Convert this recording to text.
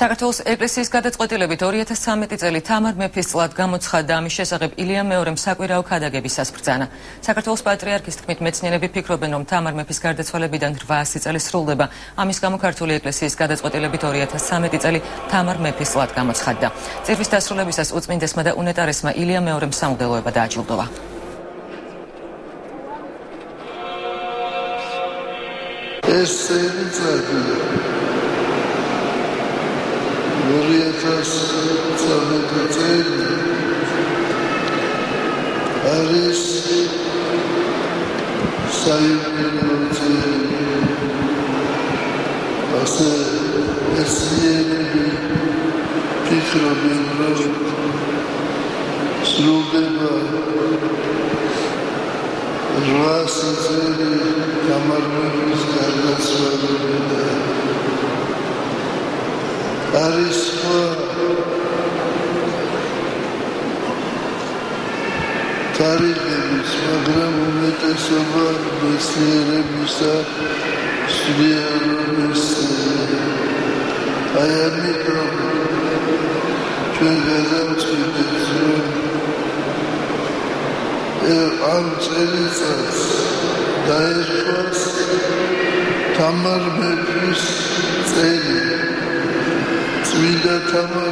საქართველოს ეკლესიის გადაწყვეტილებით 2013 წელი თამარ მეფის წლად გამოცხადდა. ამის შესახებ ილია მეორემ საკვირაო ქადაგებისას ბრძანა. საქართველოს პატრიარქის თქმით, მეცნიერები ფიქრობენ, რომ თამარ მეფის გარდაცვალებიდან 800 წელი სრულდება. ამის გამო ქართული ეკლესიის გადაწყვეტილებით 2013 წელი თამარ მეფის წლად გამოცხადდა. წირვის დასრულებისას უწმინდესმა და უნეტარესმა ილია მეორემ სამღვდელოება დააჯილდოვა. ეს წელი 2013 წელი არის საიუბილეო წელი. ასე მეცნიერები ფიქრობენ, რომ სრულდება 800 წელი თამარ მეფის გარდაცვალებიდან. არის სხვა თარიღების, მაგრამ უმეტესობა მეცნიერებისა სრულიად აი ამიტომ ჩვენ გადავწყვიტეთ, რომ ამ წელიწადს დაერქვას თამარ მეფის წელი. წმინდა თამარ